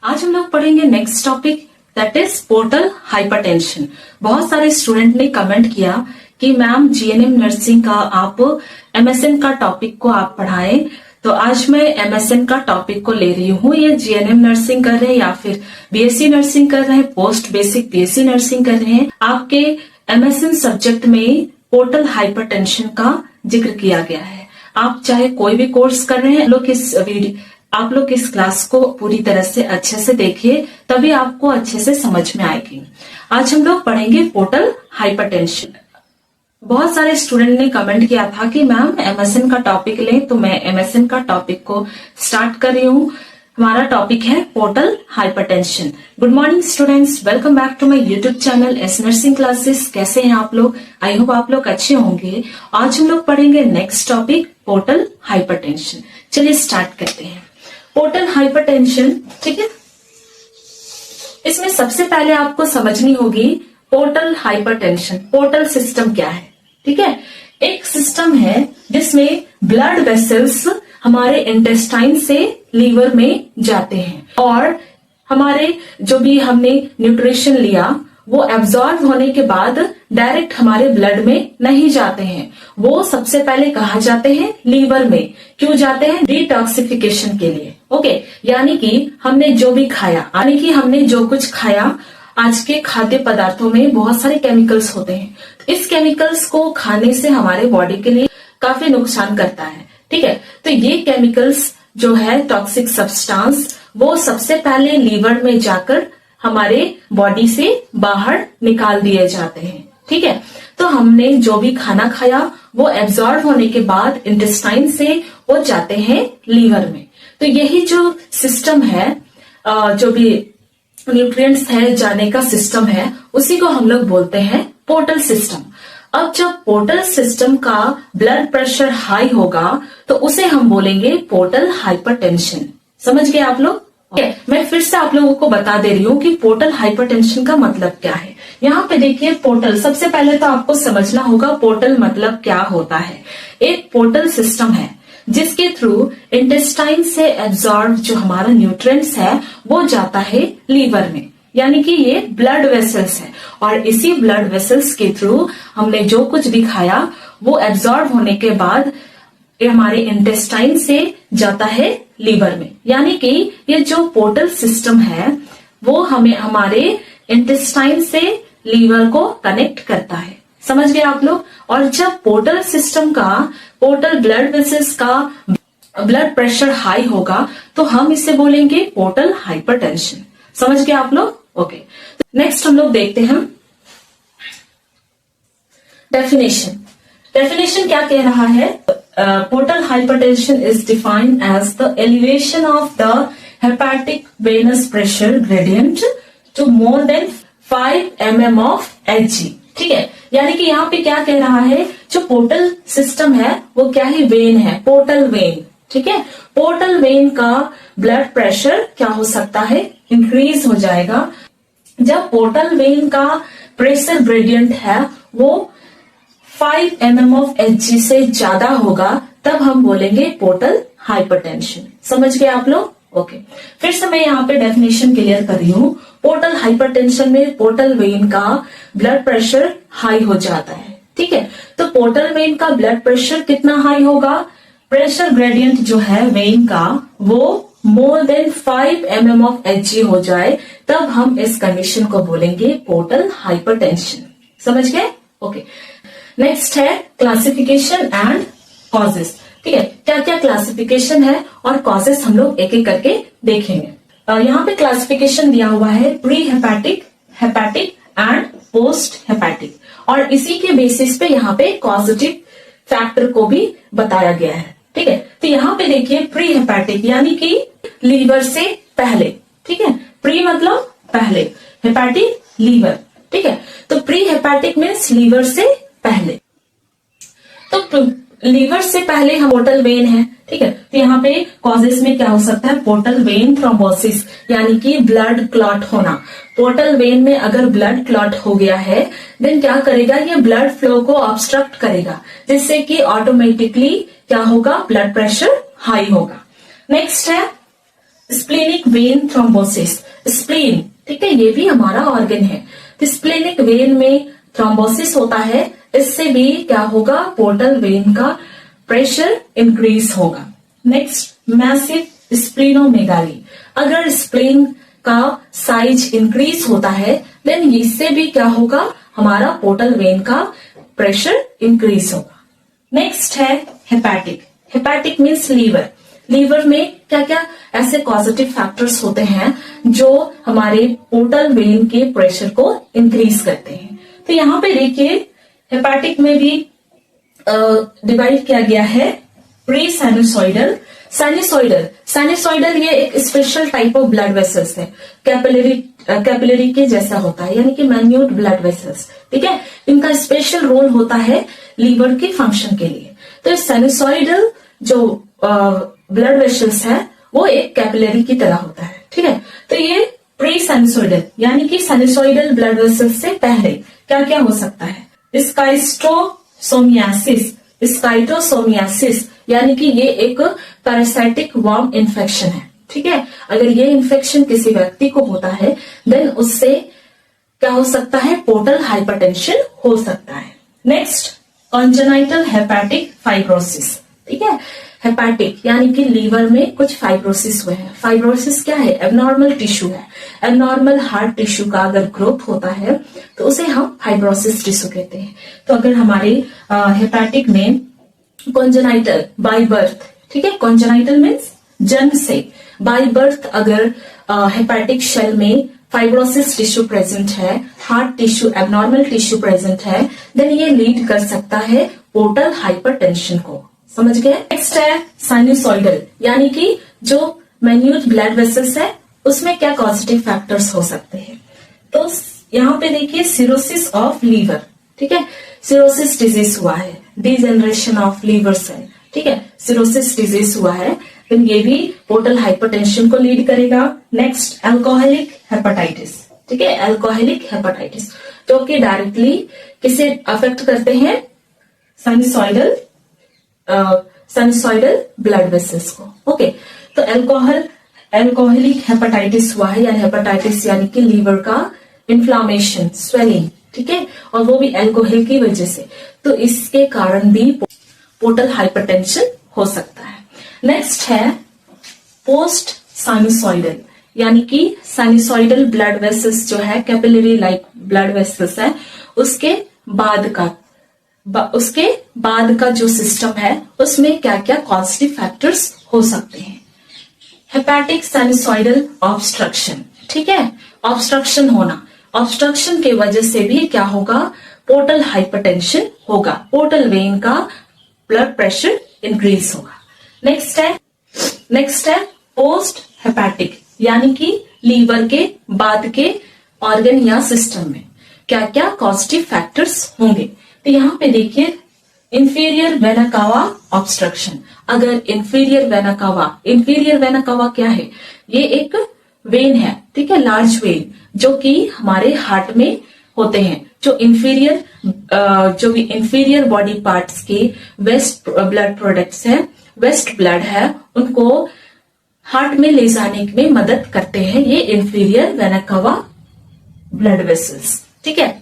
आज हम लोग पढ़ेंगे next topic that is portal hypertension. बहुत सारे स्टूडेंट ने कमेंट किया कि मैम जीएनएम नर्सिंग का आप एमएसएन का टॉपिक को आप पढ़ाएं, तो आज मैं एमएसएन का टॉपिक को ले रही हूँ। ये जीएनएम नर्सिंग कर रहे हैं या फिर बीएससी नर्सिंग कर रहे हैं, पोस्ट बेसिक बीएससी नर्सिंग कर रहे हैं, आपके एमएसएन सब्जेक्ट में पोर्टल हाइपरटेंशन का जिक्र किया गया है। आप चाहे कोई भी कोर्स कर रहे हैं, आप लोग इस क्लास को पूरी तरह से अच्छे से देखिए, तभी आपको अच्छे से समझ में आएगी। आज हम लोग पढ़ेंगे पोर्टल हाइपरटेंशन। बहुत सारे स्टूडेंट ने कमेंट किया था कि मैम एमएसएन का टॉपिक लें, तो मैं एमएसएन का टॉपिक को स्टार्ट कर रही हूँ। हमारा टॉपिक है portal hypertension. Good morning students, welcome back to my YouTube channel S nursing classes. कैसे हैं आप लोग? आई होप आप लोग अच्छे होंगे। आज हम लोग पढ़ेंगे नेक्स्ट टॉपिक पोर्टल हाइपरटेंशन। चलिए स्टार्ट करते हैं। पोर्टल हाइपरटेंशन, ठीक है। इसमें सबसे पहले आपको समझनी होगी पोर्टल हाइपरटेंशन, पोर्टल सिस्टम क्या है, ठीक है। एक सिस्टम है जिसमें ब्लड वेसल्स हमारे इंटेस्टाइन से लीवर में जाते हैं और हमारे जो भी हमने न्यूट्रिशन लिया वो एब्जॉर्ब होने के बाद डायरेक्ट हमारे ब्लड में नहीं जाते हैं, वो सबसे पहले कहाँ जाते हैं? लीवर में। क्यों जाते हैं? डिटॉक्सिफिकेशन के लिए। ओके, यानी कि हमने जो भी खाया, यानी कि हमने जो कुछ खाया, आज के खाद्य पदार्थों में बहुत सारे केमिकल्स होते हैं। इस केमिकल्स को खाने से हमारे बॉडी के लिए काफी नुकसान करता है, ठीक है। तो ये केमिकल्स जो है टॉक्सिक सब्सटेंस, वो सबसे पहले लीवर में जाकर हमारे बॉडी से बाहर निकाल दिए जाते हैं, ठीक है। तो हमने जो भी खाना खाया वो एब्जॉर्ब होने के बाद इंटेस्टाइन से वो जाते हैं लीवर में। तो यही जो सिस्टम है, जो भी न्यूट्रिएंट्स है जाने का सिस्टम है, उसी को हम लोग बोलते हैं पोर्टल सिस्टम। अब जब पोर्टल सिस्टम का ब्लड प्रेशर हाई होगा तो उसे हम बोलेंगे पोर्टल हाइपरटेंशन। समझ गए आप लोग? मैं फिर से आप लोगों को बता दे रही हूँ कि पोर्टल हाइपरटेंशन का मतलब क्या है। यहाँ पे देखिए पोर्टल, सबसे पहले तो आपको समझना होगा पोर्टल मतलब क्या होता है। एक पोर्टल सिस्टम है जिसके थ्रू इंटेस्टाइन से एब्जॉर्ब जो हमारा न्यूट्रिएंट्स है वो जाता है लीवर में, यानी कि ये ब्लड वेसल्स है और इसी ब्लड वेसल्स के थ्रू हमने जो कुछ भी खाया वो एब्जॉर्ब होने के बाद हमारे इंटेस्टाइन से जाता है लीवर में। यानी कि ये जो पोर्टल सिस्टम है वो हमें हमारे इंटेस्टाइन से लीवर को कनेक्ट करता है। समझ गए आप लोग? और जब पोर्टल सिस्टम का, पोर्टल ब्लड वेसल्स का ब्लड प्रेशर हाई होगा तो हम इसे बोलेंगे पोर्टल हाइपरटेंशन। समझ गए आप लोग? ओके, नेक्स्ट हम लोग देखते हैं डेफिनेशन। डेफिनेशन क्या कह रहा है? Portal hypertension is defined as the elevation of the hepatic venous pressure gradient to more than 5 mm of Hg, ठीक है। यानी कि यहाँ पे क्या कह रहा है, जो पोर्टल सिस्टम है वो क्या है? वेन है, पोर्टल वेन, ठीक है। पोर्टल वेन का ब्लड प्रेशर क्या हो सकता है? इंक्रीज हो जाएगा। जब पोर्टल वेन का प्रेशर ग्रेडियंट है वो 5 mm ऑफ Hg से ज्यादा होगा, तब हम बोलेंगे पोर्टल हाइपरटेंशन। समझ गए आप लोग? ओके, फिर से मैं यहाँ पे डेफिनेशन क्लियर कर रही हूँ। पोर्टल हाइपरटेंशन में पोर्टल वेन का ब्लड प्रेशर हाई हो जाता है, ठीक है। तो पोर्टल वेन का ब्लड प्रेशर कितना हाई होगा? प्रेशर ग्रेडियंट जो है वेन का वो मोर देन 5 mm ऑफ Hg हो जाए, तब हम इस कंडीशन को बोलेंगे पोर्टल हाइपरटेंशन। समझ गए? ओके, नेक्स्ट है क्लासिफिकेशन एंड कॉजेस, ठीक है। क्या क्या क्लासिफिकेशन है और कॉजेस हम लोग एक एक करके देखेंगे। यहाँ पे क्लासिफिकेशन दिया हुआ है pre hepatic, hepatic and post hepatic, और इसी के बेसिस पे यहाँ पे कॉजेटिव फैक्टर को भी बताया गया है, ठीक है। तो यहाँ पे देखिए प्री हेपेटिक यानी कि लीवर से पहले, ठीक है। प्री मतलब पहले, हेपेटिक लीवर, ठीक है। तो प्री हेपेटिक मीन्स लीवर से पहले। तो लीवर से पहले हम पोर्टल वेन है, ठीक है। तो यहाँ पे कॉजेस में क्या हो सकता है? पोर्टल वेन थ्रोम्बोसिस यानी कि ब्लड क्लॉट होना। पोर्टल वेन में अगर ब्लड क्लॉट हो गया है देन क्या करेगा? ये ब्लड फ्लो को ऑब्स्ट्रक्ट करेगा, जिससे कि ऑटोमेटिकली क्या होगा? ब्लड प्रेशर हाई होगा। नेक्स्ट है स्प्लेनिक वेन थ्रोम्बोसिस, स्प्लीन, ठीक है, ये भी हमारा ऑर्गन है। तो स्प्लेनिक वेन में थ्रोम्बोसिस होता है, इससे भी क्या होगा, पोर्टल वेन का प्रेशर इंक्रीज होगा। नेक्स्ट, मैसिव स्प्लीनोमेगाली, अगर स्प्लीन का साइज इंक्रीज होता है देन इससे भी क्या होगा, हमारा पोर्टल वेन का प्रेशर इंक्रीज होगा। नेक्स्ट है hepatic, hepatic means liver, liver में क्या क्या ऐसे पॉजिटिव फैक्टर्स होते हैं जो हमारे पोर्टल वेन के प्रेशर को इंक्रीज करते हैं। तो यहाँ पे देखिए हेपेटिक में भी डिवाइड किया गया है प्री साइनोसॉइडल, साइनोसॉइडल, साइनोसॉइडल ये एक special type of blood vessels है, कैपिलरी के जैसा होता है, यानी कि मैन्यूट ब्लड वेसल्स, ठीक है, इनका स्पेशल रोल होता है लीवर के फंक्शन के लिए। तो साइनोसॉइडल जो ब्लड वेसल्स है वो एक कैपिलरी की तरह होता है, ठीक है। तो ये प्री साइनोसॉइडल यानी कि साइनोसॉइडल ब्लड वेसल्स से पहले क्या क्या हो सकता है, स्काइटोसोमियासिस, स्काइटोसोमियासिस यानी कि ये एक पैरासाइटिक वर्म इन्फेक्शन है, ठीक है। अगर ये इन्फेक्शन किसी व्यक्ति को होता है देन उससे क्या हो सकता है, पोर्टल हाइपरटेंशन हो सकता है। नेक्स्ट, कॉन्जेनाइटल हेपेटिक फाइब्रोसिस, ठीक है, हेपेटिक यानी कि लीवर में कुछ फाइब्रोसिस हुए हैं। फाइब्रोसिस क्या है, एबनॉर्मल टिश्यू है, एबनॉर्मल हार्ट टिश्यू का अगर ग्रोथ होता है तो उसे हम फाइब्रोसिस टिश्यू कहते हैं। तो अगर हमारे हेपेटिक में कॉन्जेनाइटल बाय बर्थ, ठीक है, कॉन्जेनाइटल मीन्स जन्म से, बाय बर्थ अगर हेपेटिक शेल में फाइब्रोसिस टिश्यू प्रेजेंट है, heart tissue abnormal tissue present है, देन ये लीड कर सकता है पोर्टल हाइपरटेंशन को, समझ गए। नेक्स्ट है साइनोसॉइडल यानी कि जो मैन्यूट ब्लड वेसल्स है उसमें क्या पॉजिटिव फैक्टर्स हो सकते हैं। तो यहाँ पे देखिए सिरोसिस ऑफ लीवर, ठीक है, सिरोसिस डिजीज हुआ है, डिजेनरेशन ऑफ लीवर सेल, ठीक है, सिरोसिस डिजीज हुआ है, फिर ये भी पोर्टल हाइपरटेंशन को लीड करेगा। नेक्स्ट, अल्कोहलिक हेपेटाइटिस, ठीक है, अल्कोहलिक हेपेटाइटिस जो कि डायरेक्टली किसे अफेक्ट करते हैं, साइनोसॉइडल ब्लड वेसल्स को। ओके, तो अल्कोहलिक हेपेटाइटिस हुआ है, यानी हेपेटाइटिस यानी कि लीवर का इन्फ्लामेशन, स्वेलिंग, ठीक है, और वो भी अल्कोहल की वजह से, तो इसके कारण भी पोर्टल हाइपरटेंशन हो सकता है। नेक्स्ट है पोस्ट साइनोसॉइडल यानी कि साइनोसॉइडल ब्लड वेसल्स जो है, कैपिलरी लाइक ब्लड वेसल्स है, उसके बाद का जो सिस्टम है उसमें क्या क्या पॉजिटिव फैक्टर्स हो सकते हैं। हेपेटिक साइनोसॉइडल ऑब्स्ट्रक्शन, ठीक है, ऑब्स्ट्रक्शन होना, ऑब्स्ट्रक्शन की वजह से भी क्या होगा, पोर्टल हाइपरटेंशन होगा, पोर्टल वेन का ब्लड प्रेशर इंक्रीज होगा। नेक्स्ट है पोस्ट हेपेटिक यानी कि लीवर के बाद के ऑर्गन या सिस्टम में क्या क्या पॉजिटिव फैक्टर्स होंगे। तो यहाँ पे देखिए इंफीरियर वेना कावा ऑब्स्ट्रक्शन, अगर इंफीरियर वेना कावा क्या है, ये एक वेन है, ठीक है, लार्ज वेन जो कि हमारे हार्ट में होते हैं, जो इंफीरियर बॉडी पार्ट्स के वेस्ट ब्लड प्रोडक्ट्स हैं, वेस्ट ब्लड है, उनको हार्ट में ले जाने में मदद करते हैं ये inferior vena cava blood vessels, ठीक है,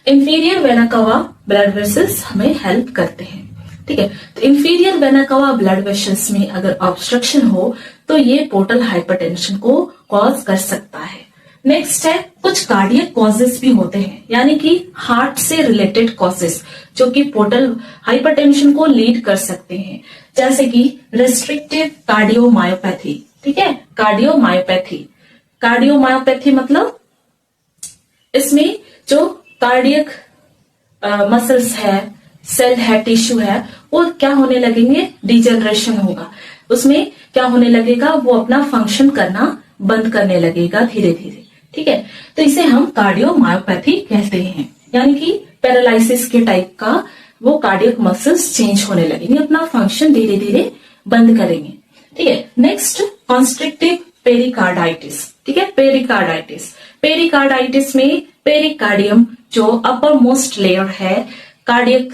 inferior vena cava blood vessels हमें हेल्प करते हैं, ठीक है। तो inferior vena cava blood vessels में अगर ऑब्स्ट्रक्शन हो तो ये पोर्टल हाइपरटेंशन को कॉज कर सकता है। नेक्स्ट है कुछ कार्डियक कॉजेस भी होते हैं, यानी कि हार्ट से रिलेटेड कॉजेस जो कि पोर्टल हाइपरटेंशन को लीड कर सकते हैं, जैसे कि रेस्ट्रिक्टिव कार्डियोमायोपैथी, ठीक है, कार्डियोमायोपैथी मतलब इसमें जो कार्डियक मसल्स है, सेल है, टिश्यू है, वो क्या होने लगेंगे, डिजेनरेशन होगा, उसमें क्या होने लगेगा, वो अपना फंक्शन करना बंद करने लगेगा धीरे धीरे, ठीक है। तो इसे हम कार्डियोमायोपैथी कहते हैं, यानी कि पैरालिसिस के टाइप का वो कार्डियक मसल्स चेंज होने लगेंगे, अपना फंक्शन धीरे धीरे बंद करेंगे, ठीक है। नेक्स्ट कॉन्स्ट्रिक्टिव पेरिकार्डाइटिस, ठीक है, पेरिकार्डाइटिस में पेरिकार्डियम जो अपर मोस्ट लेयर है, कार्डियक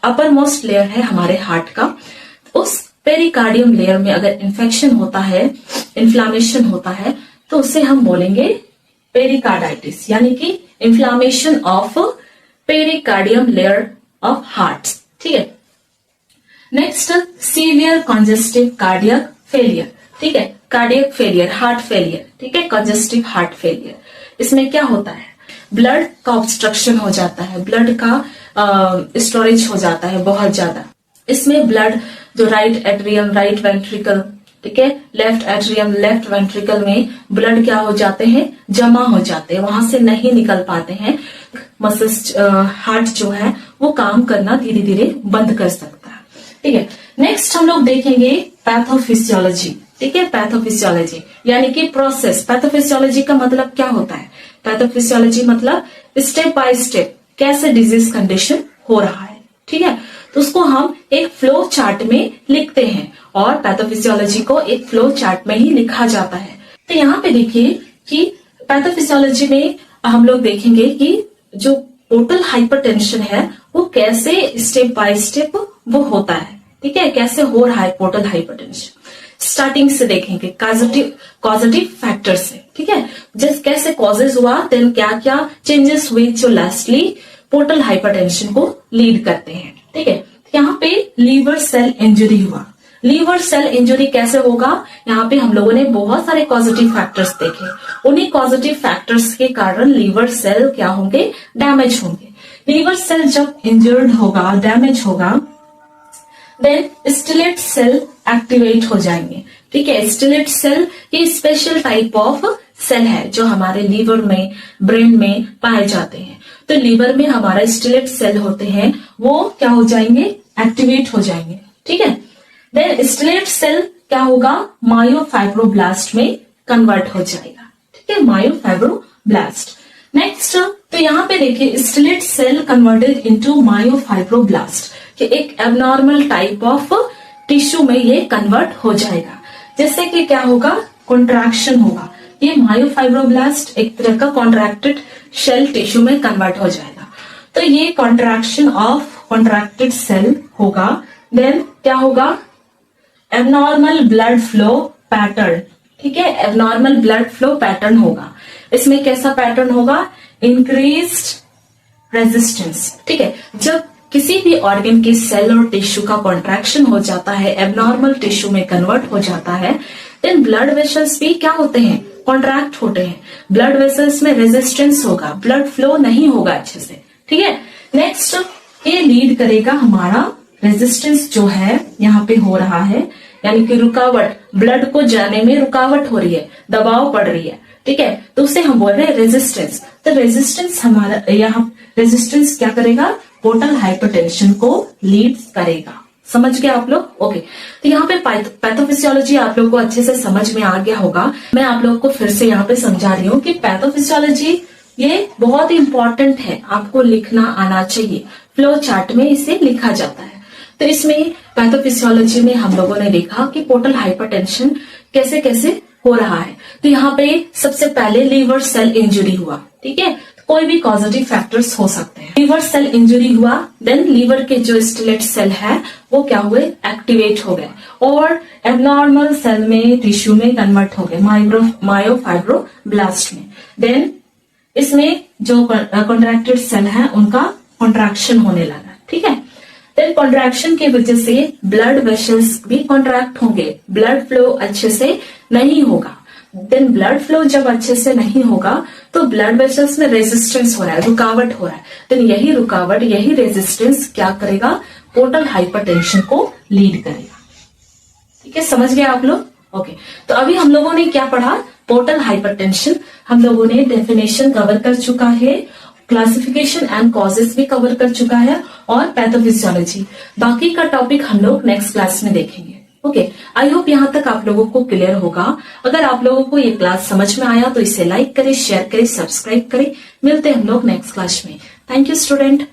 अपर मोस्ट लेयर है हमारे हार्ट का, उस पेरिकार्डियम लेयर में अगर इन्फेक्शन होता है, इन्फ्लामेशन होता है, तो उसे हम बोलेंगे पेरिकार्डाइटिस, यानी कि inflammation of pericardium layer of heart. ठीक है। Next, severe congestive cardiac failure. ठीक है, कार्डियक फेलियर, हार्ट फेलियर। ठीक है, कंजेस्टिव हार्ट फेलियर। इसमें क्या होता है, ब्लड का ऑब्स्ट्रक्शन हो जाता है, ब्लड का स्टोरेज हो जाता है बहुत ज्यादा। इसमें ब्लड जो राइट एट्रियम, राइट वेंट्रिकल, ठीक है, लेफ्ट एट्रियम, लेफ्ट वेंट्रिकल में ब्लड क्या हो जाते हैं, जमा हो जाते हैं, वहां से नहीं निकल पाते हैं। मसल्स, हार्ट जो है वो काम करना धीरे धीरे बंद कर सकता है। ठीक है। नेक्स्ट हम लोग देखेंगे पैथोफिजियोलॉजी। ठीक है, पैथोफिजियोलॉजी यानी कि प्रोसेस। पैथोफिजियोलॉजी का मतलब क्या होता है, पैथोफिजियोलॉजी मतलब स्टेप बाय स्टेप कैसे डिजीज कंडीशन हो रहा है। ठीक है, तो उसको हम एक फ्लो चार्ट में लिखते हैं और पैथोफिजियोलॉजी को एक फ्लो चार्ट में ही लिखा जाता है। तो यहाँ पे देखिए कि पैथोफिजियोलॉजी में हम लोग देखेंगे कि जो पोर्टल हाइपरटेंशन है वो कैसे स्टेप बाय स्टेप वो होता है। ठीक है, कैसे हो रहा है पोर्टल हाइपरटेंशन, स्टार्टिंग से देखेंगे कॉजेटिव फैक्टर से। ठीक है, जैसे कैसे कॉजेज हुआ, देन क्या क्या चेंजेस हुए जो लास्टली पोर्टल हाइपरटेंशन को लीड करते हैं। ठीक है, यहाँ पे लीवर सेल इंजरी हुआ। लीवर सेल इंजरी कैसे होगा, यहाँ पे हम लोगों ने बहुत सारे पॉजिटिव फैक्टर्स देखे, उन्हीं पॉजिटिव फैक्टर्स के कारण लीवर सेल क्या होंगे, डैमेज होंगे। लीवर सेल जब इंजर्ड होगा, डैमेज होगा, देन स्टिलेट सेल एक्टिवेट हो जाएंगे। ठीक है, स्टिलेट सेल ये स्पेशल टाइप ऑफ सेल है जो हमारे लीवर में, ब्रेन में पाए जाते हैं। तो लीवर में हमारा स्टिलेट सेल होते हैं, वो क्या हो जाएंगे, एक्टिवेट हो जाएंगे। ठीक है, देन स्टिलेट सेल क्या होगा, मायोफाइब्रोब्लास्ट में कन्वर्ट हो जाएगा। ठीक है, मायोफाइब्रोब्लास्ट। नेक्स्ट, तो यहाँ पे देखिए stellate cell converted into myofibroblast, कि एक एबनॉर्मल टाइप ऑफ टिश्यू में ये कन्वर्ट हो जाएगा। जैसे कि क्या होगा, कॉन्ट्रैक्शन होगा, ये मायोफाइब्रोब्लास्ट एक तरह का कॉन्ट्रैक्टेड शेल टिश्यू में कन्वर्ट हो जाएगा। तो ये कॉन्ट्रैक्शन ऑफ कॉन्ट्रैक्टेड सेल होगा। देन क्या होगा, एबनॉर्मल ब्लड फ्लो पैटर्न। ठीक है, एबनॉर्मल ब्लड फ्लो पैटर्न होगा। इसमें कैसा पैटर्न होगा, इंक्रीज्ड रेजिस्टेंस। ठीक है, जब किसी भी ऑर्गन के सेल और टिश्यू का कॉन्ट्रैक्शन हो जाता है, एबनॉर्मल टिश्यू में कन्वर्ट हो जाता है, देन ब्लड वेसल्स भी क्या होते हैं, कॉन्ट्रैक्ट होते हैं। ब्लड वेसल्स में रेजिस्टेंस होगा, ब्लड फ्लो नहीं होगा अच्छे से। ठीक है, नेक्स्ट ये लीड करेगा हमारा रेजिस्टेंस जो है यहाँ पे हो रहा है, यानी कि रुकावट, ब्लड को जाने में रुकावट हो रही है, दबाव पड़ रही है। ठीक है, तो उसे हम बोल रहे हैं रेजिस्टेंस। तो रेजिस्टेंस हमारा यहाँ रेजिस्टेंस क्या करेगा, पोर्टल हाइपरटेंशन को लीड करेगा। समझ गए आप लोग? ओके, तो यहाँ पे पैथोफिजियोलॉजी आप लोग को अच्छे से समझ में आ गया होगा। मैं आप लोग को फिर से यहाँ पे समझा रही हूँ कि पैथोफिजियोलॉजी ये बहुत ही इंपॉर्टेंट है, आपको लिखना आना चाहिए। फ्लो चार्ट में इसे लिखा जाता है। तो इसमें पैथोफिजियोलॉजी में हम लोगों ने देखा कि पोर्टल हाइपरटेंशन कैसे कैसे हो रहा है। तो यहाँ पे सबसे पहले लीवर सेल इंजरी हुआ। ठीक है, कोई भी पॉजिटिव फैक्टर्स हो सकते हैं। लीवर सेल इंजरी हुआ, देन लीवर के जो स्टिलेट सेल है वो क्या हुए, एक्टिवेट हो गए और एबनॉर्मल सेल में, टिश्यू में कन्वर्ट हो गए, मायोफाइब्रोब्लास्ट में। देन इसमें जो कॉन्ट्रैक्टेड सेल है उनका कॉन्ट्रैक्शन होने लगा। ठीक है, देन कॉन्ट्रैक्शन की वजह से ब्लड वेसल्स भी कॉन्ट्रैक्ट होंगे, ब्लड फ्लो अच्छे से नहीं होगा। देन ब्लड फ्लो जब अच्छे से नहीं होगा तो ब्लड वेसल्स में रेजिस्टेंस हो रहा है, रुकावट हो रहा है। देन यही रुकावट, यही रेजिस्टेंस क्या करेगा, पोर्टल हाइपरटेंशन को लीड करेगा। ठीक है, समझ गए आप लोग? ओके, तो अभी हम लोगों ने क्या पढ़ा, पोर्टल हाइपरटेंशन हम लोगों ने डेफिनेशन कवर कर चुका है, क्लासिफिकेशन एंड कॉजेस भी कवर कर चुका है और पैथोफिजियोलॉजी। बाकी का टॉपिक हम लोग नेक्स्ट क्लास में देखेंगे। ओके, आई होप यहाँ तक आप लोगों को क्लियर होगा। अगर आप लोगों को ये क्लास समझ में आया तो इसे लाइक करें, शेयर करें, सब्सक्राइब करें। मिलते हैं हम लोग नेक्स्ट क्लास में। Thank you student.